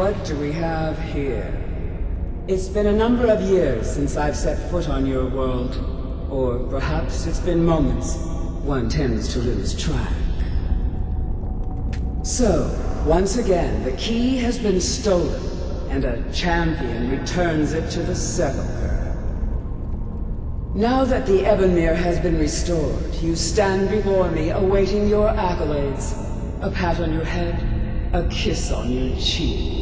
What do we have here? It's been a number of years since I've set foot on your world. Or perhaps it's been moments. One tends to lose track. So, once again, the key has been stolen, and a champion returns it to the sepulchre. Now that the Ebonmere has been restored, you stand before me awaiting your accolades. A pat on your head, a kiss on your cheek.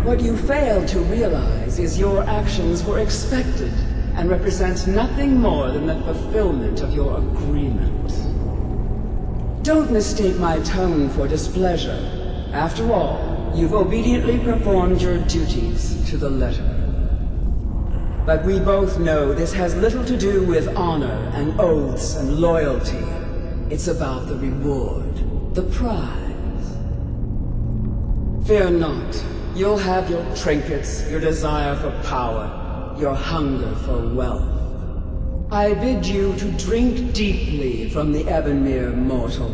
What you fail to realize is your actions were expected and represent nothing more than the fulfillment of your agreement. Don't mistake my tone for displeasure. After all, you've obediently performed your duties to the letter. But we both know this has little to do with honor and oaths and loyalty. It's about the reward, the prize. Fear not. You'll have your trinkets, your desire for power, your hunger for wealth. I bid you to drink deeply from the Ebonmere mortal,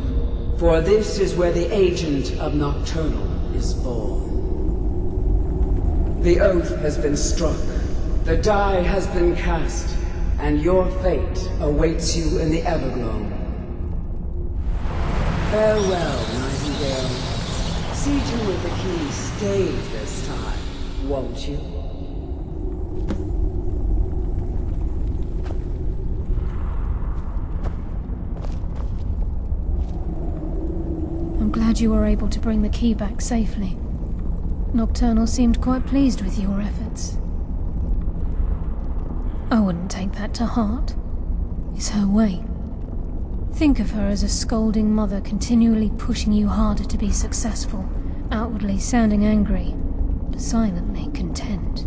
for this is where the agent of Nocturnal is born. The oath has been struck, the die has been cast, and your fate awaits you in the Everglow. Farewell, Nightingale. See to it the key stays this time, won't you? I'm glad you were able to bring the key back safely. Nocturnal seemed quite pleased with your efforts. I wouldn't take that to heart. It's her way. Think of her as a scolding mother continually pushing you harder to be successful, outwardly sounding angry, but silently content.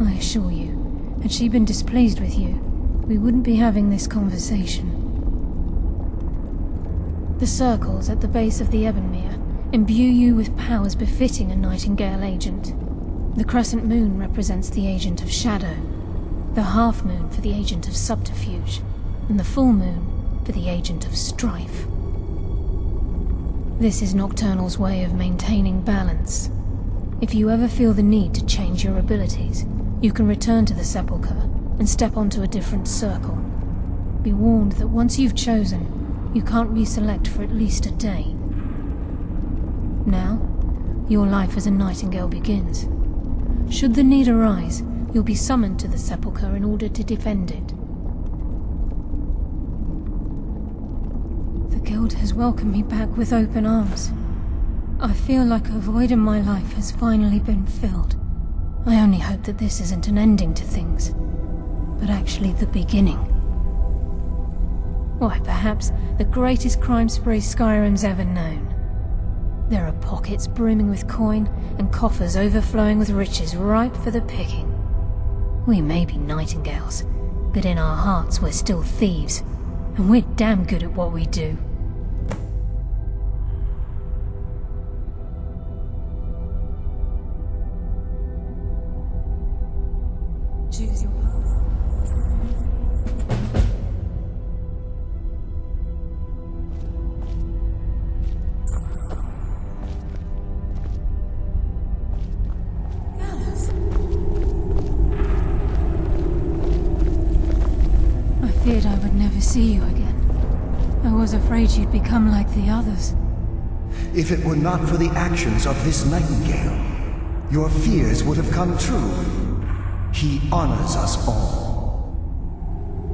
I assure you, had she been displeased with you, we wouldn't be having this conversation. The circles at the base of the Ebonmere imbue you with powers befitting a Nightingale agent. The crescent moon represents the agent of shadow, the half moon for the agent of subterfuge, and the full moon for the agent of strife. This is Nocturnal's way of maintaining balance. If you ever feel the need to change your abilities, you can return to the sepulchre and step onto a different circle. Be warned that once you've chosen, you can't reselect for at least a day. Now, your life as a Nightingale begins. Should the need arise, you'll be summoned to the sepulchre in order to defend it. The Guild has welcomed me back with open arms. I feel like a void in my life has finally been filled. I only hope that this isn't an ending to things, but actually the beginning. Why, perhaps the greatest crime spree Skyrim's ever known. There are pockets brimming with coin and coffers overflowing with riches ripe for the picking. We may be Nightingales, but in our hearts we're still thieves, and we're damn good at what we do. Choose your path. I feared I would never see you again. I was afraid you'd become like the others. If it were not for the actions of this Nightingale, your fears would have come true. He honors us all.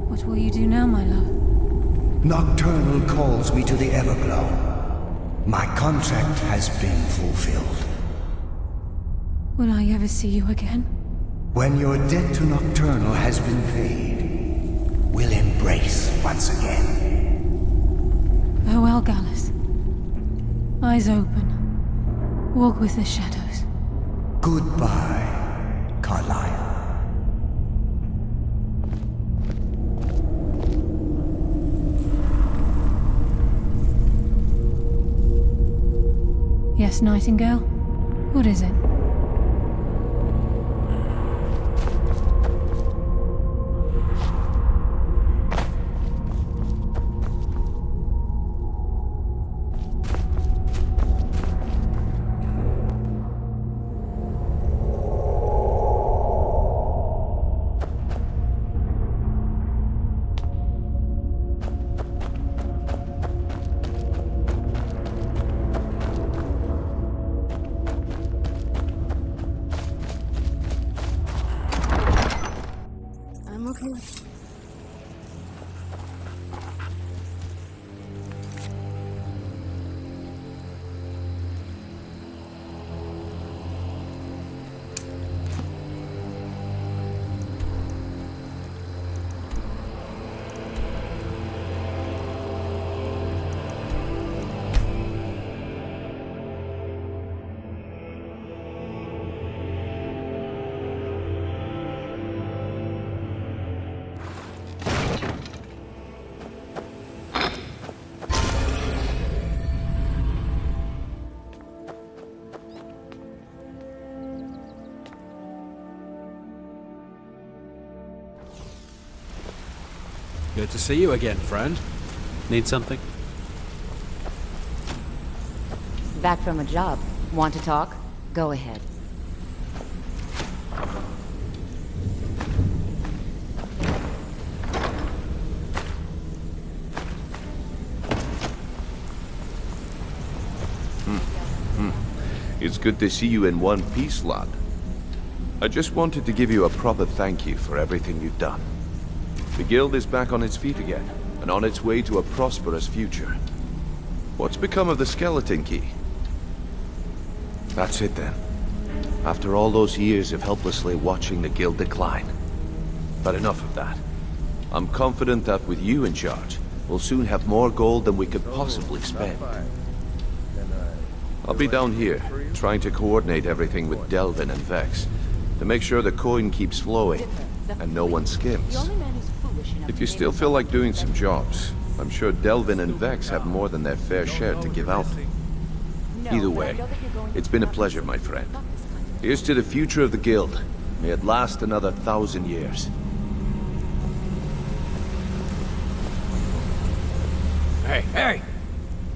What will you do now, my love? Nocturnal calls me to the Everglow. My contract has been fulfilled. Will I ever see you again? When your debt to Nocturnal has been paid, we'll embrace once again. Farewell, Gallus. Eyes open. Walk with the shadows. Goodbye, Carlyle. Yes, Nightingale? What is it? I'm okay with... Good to see you again, friend. Need something? Back from a job. Want to talk? Go ahead. It's good to see you in one piece, lad. I just wanted to give you a proper thank you for everything you've done. The guild is back on its feet again, and on its way to a prosperous future. What's become of the skeleton key? That's it then. After all those years of helplessly watching the guild decline. But enough of that. I'm confident that with you in charge, we'll soon have more gold than we could possibly spend. I'll be down here, trying to coordinate everything with Delvin and Vex, to make sure the coin keeps flowing, and no one skims. If you still feel like doing some jobs, I'm sure Delvin and Vex have more than their fair share to give out. Either way, it's been a pleasure, my friend. Here's to the future of the guild. May it last another 1,000 years. Hey!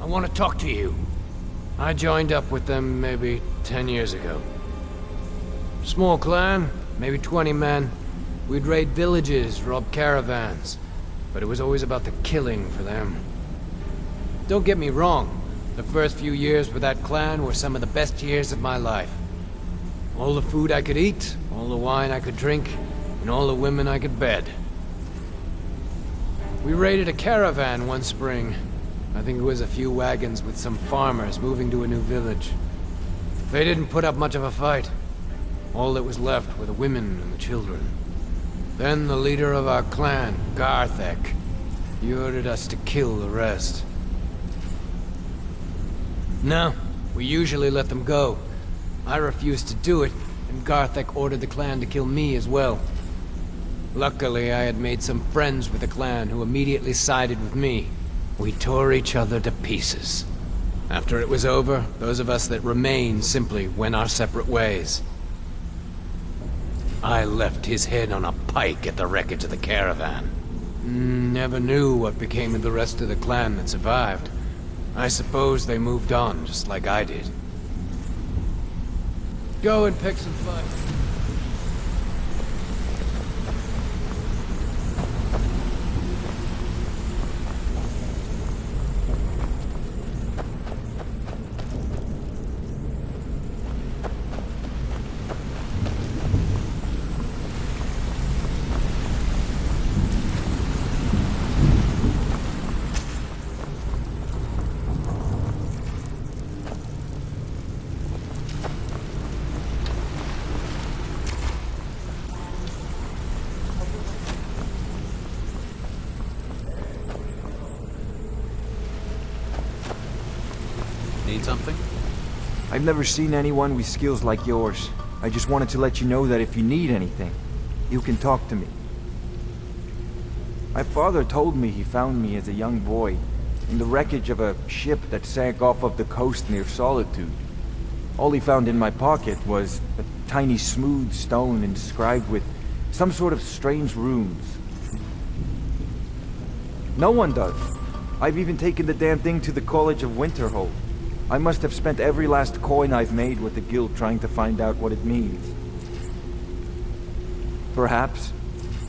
I want to talk to you. I joined up with them maybe 10 years ago. Small clan, maybe 20 men. We'd raid villages, rob caravans, but it was always about the killing for them. Don't get me wrong, the first few years with that clan were some of the best years of my life. All the food I could eat, all the wine I could drink, and all the women I could bed. We raided a caravan one spring. I think it was a few wagons with some farmers moving to a new village. They didn't put up much of a fight. All that was left were the women and the children. Then the leader of our clan, Garthek, he ordered us to kill the rest. No, we usually let them go. I refused to do it, and Garthek ordered the clan to kill me as well. Luckily, I had made some friends with the clan who immediately sided with me. We tore each other to pieces. After it was over, those of us that remained simply went our separate ways. I left his head on a pike at the wreckage of the caravan. Never knew what became of the rest of the clan that survived. I suppose they moved on, just like I did. Go and pick some fights. Need something? I've never seen anyone with skills like yours. I just wanted to let you know that if you need anything, you can talk to me. My father told me he found me as a young boy in the wreckage of a ship that sank off of the coast near Solitude. All he found in my pocket was a tiny smooth stone inscribed with some sort of strange runes. No one does. I've even taken the damn thing to the College of Winterhold. I must have spent every last coin I've made with the guild trying to find out what it means. Perhaps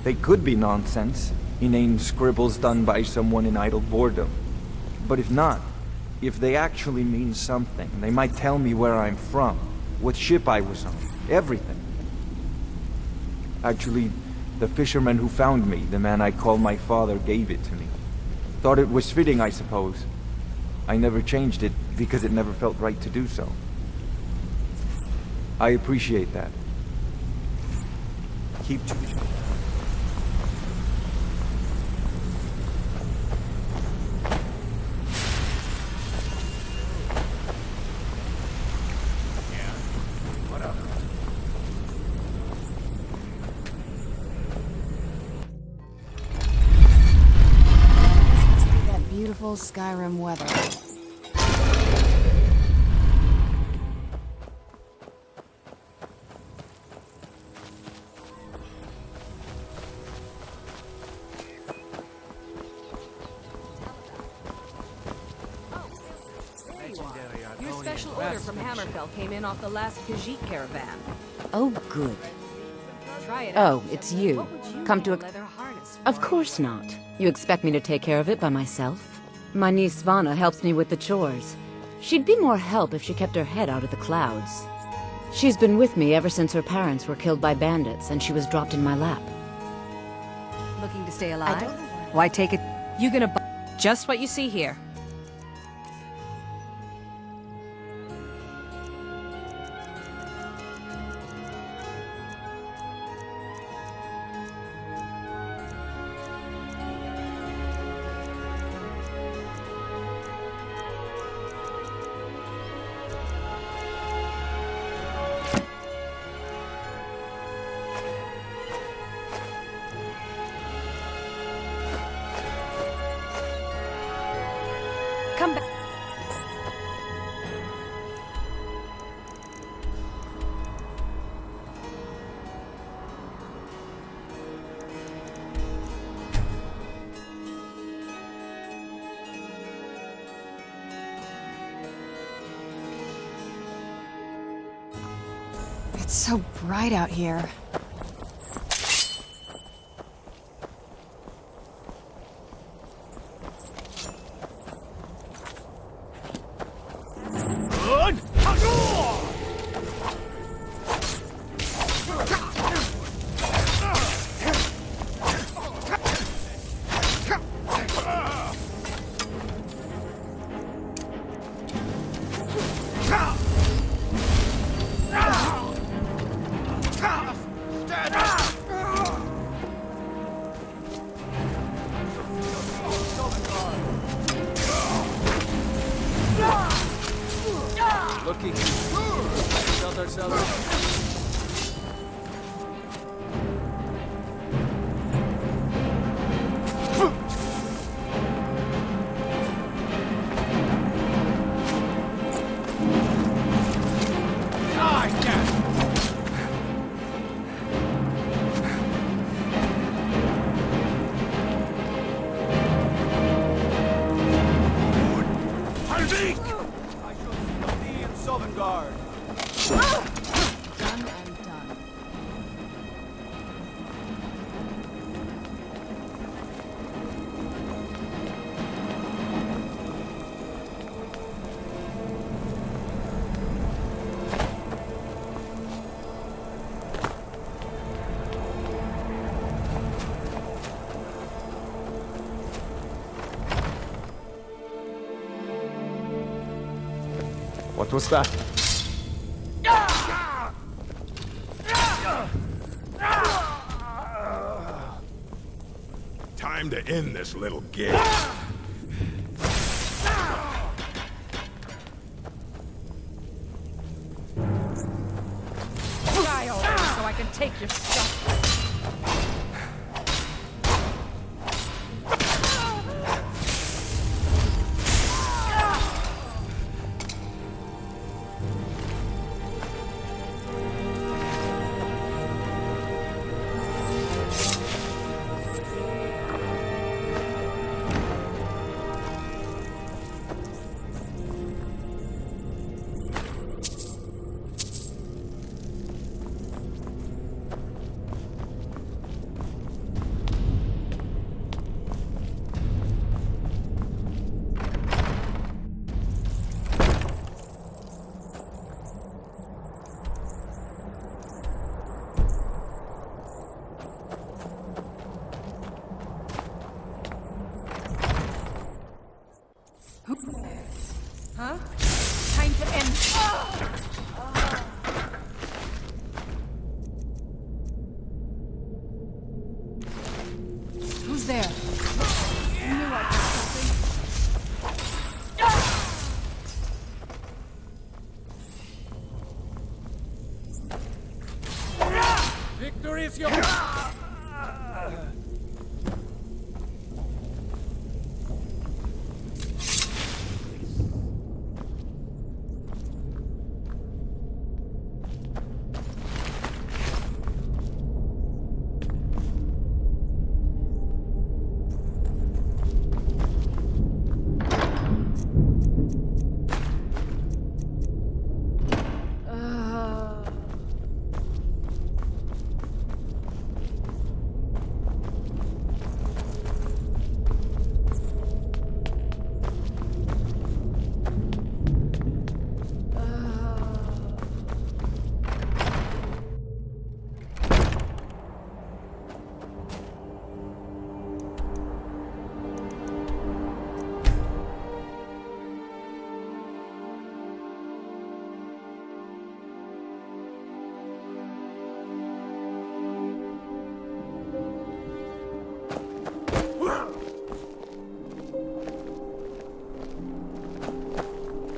they could be nonsense, inane scribbles done by someone in idle boredom. But if not, if they actually mean something, they might tell me where I'm from, what ship I was on, everything. Actually, The fisherman who found me, the man I call my father, gave it to me. Thought it was fitting, I suppose. I never changed it because it never felt right to do so. I appreciate that. Keep to it. Beautiful Skyrim weather. Your special order from Hammerfell came in off the last Khajiit caravan. Oh, good. Try it Oh, out. it's you. What would you Come need to a a... leather harness Of for? course not. You expect me to take care of it by myself? My niece Svana helps me with the chores. She'd be more help if she kept her head out of the clouds. She's been with me ever since her parents were killed by bandits and she was dropped in my lap. Looking to stay alive? Why take it? You gonna buy just what you see here. Come back. It's so bright out here. Looking. Felt ourselves. Done and done. What was that? Time to end this little gig. Die already so I can take your stuff. Who's there? You knew I'd do something. Victory is yours!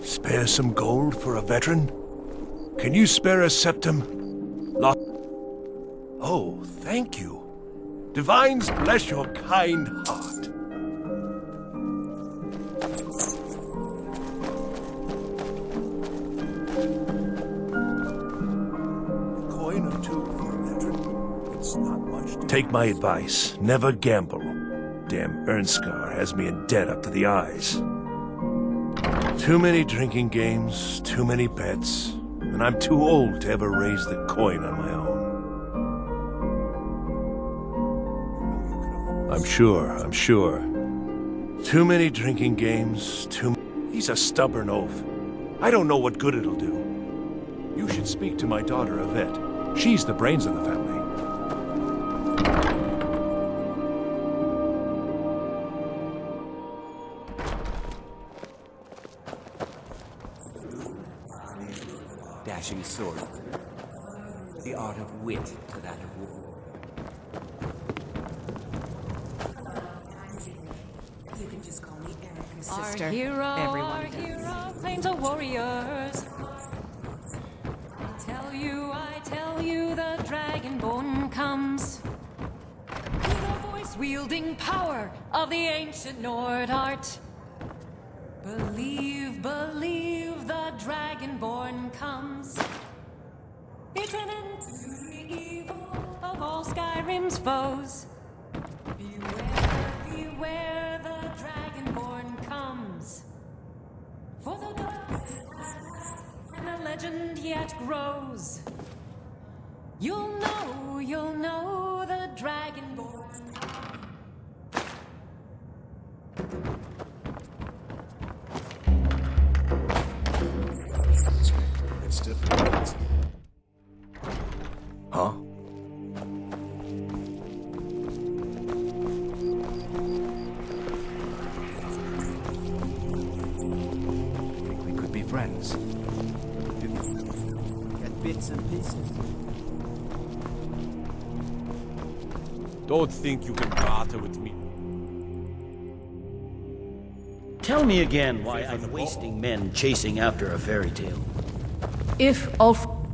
Spare some gold for a veteran? Can you spare a septum? Lot. Oh, thank you. Divines bless your kind heart. A coin or two for a veteran? It's not much to... Take my advice. Never gamble. Damn Ernskar has me in debt up to the eyes. Too many drinking games, too many bets, and I'm too old to ever raise the coin on my own. I'm sure. Too many drinking games, He's a stubborn oaf. I don't know what good it'll do. You should speak to my daughter, Yvette. She's the brains of the family. Dashing sword. The art of wit to that of war. You can just call me Eric. Sister. Our hero claims our warriors. I tell you, the Dragonborn comes. With the voice-wielding power of the ancient Nord art. Believe, the Dragonborn comes. It's an end to the evil of all Skyrim's foes. Beware, the Dragonborn comes. For the darkness and the legend yet grows. You'll know the Dragonborn comes. It's difficult. Huh? We could be friends. Get bits and pieces. Don't think you can barter with me. Tell me again why I'm wasting men chasing after a fairy tale.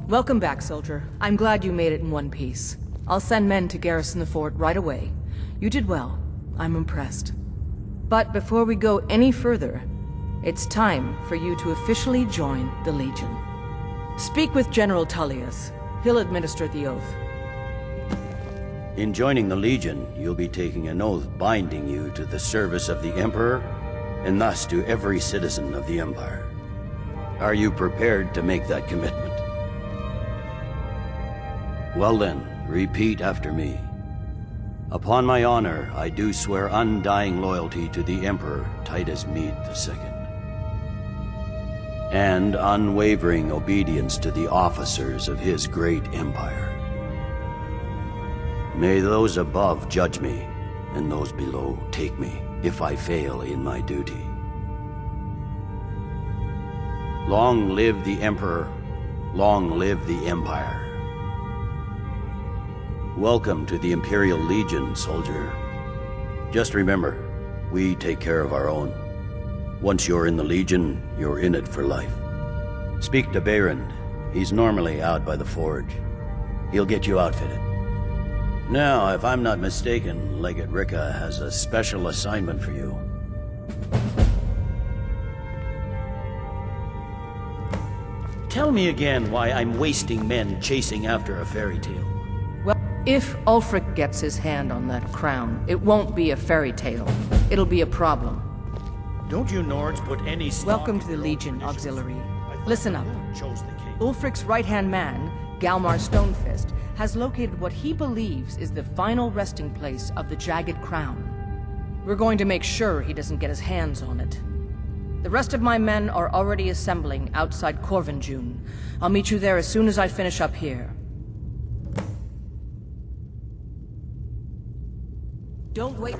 Welcome back, soldier. I'm glad you made it in one piece. I'll send men to garrison the fort right away. You did well. I'm impressed. But before we go any further, it's time for you to officially join the Legion. Speak with General Tullius. He'll administer the oath. In joining the Legion, you'll be taking an oath binding you to the service of the Emperor, and thus to every citizen of the Empire. Are you prepared to make that commitment? Well then, repeat after me. Upon my honor, I do swear undying loyalty to the Emperor Titus Mede II, and unwavering obedience to the officers of his great empire. May those above judge me, and those below take me, if I fail in my duty. Long live the Emperor, long live the Empire. Welcome to the Imperial Legion, soldier. Just remember, we take care of our own. Once you're in the Legion, you're in it for life. Speak to Behrend. He's normally out by the forge. He'll get you outfitted. Now, if I'm not mistaken, Legate Rika has a special assignment for you. Tell me again why I'm wasting men chasing after a fairy tale. Well, if Ulfric gets his hand on that crown, it won't be a fairy tale. It'll be a problem. Don't you Nords put any stock Welcome to in the your Legion, own initiative? Auxiliary. Listen up. Chose the king. Ulfric's right-hand man, Galmar Stonefist, has located what he believes is the final resting place of the Jagged Crown. We're going to make sure he doesn't get his hands on it. The rest of my men are already assembling outside Corvinjune. I'll meet you there as soon as I finish up here. Don't wait.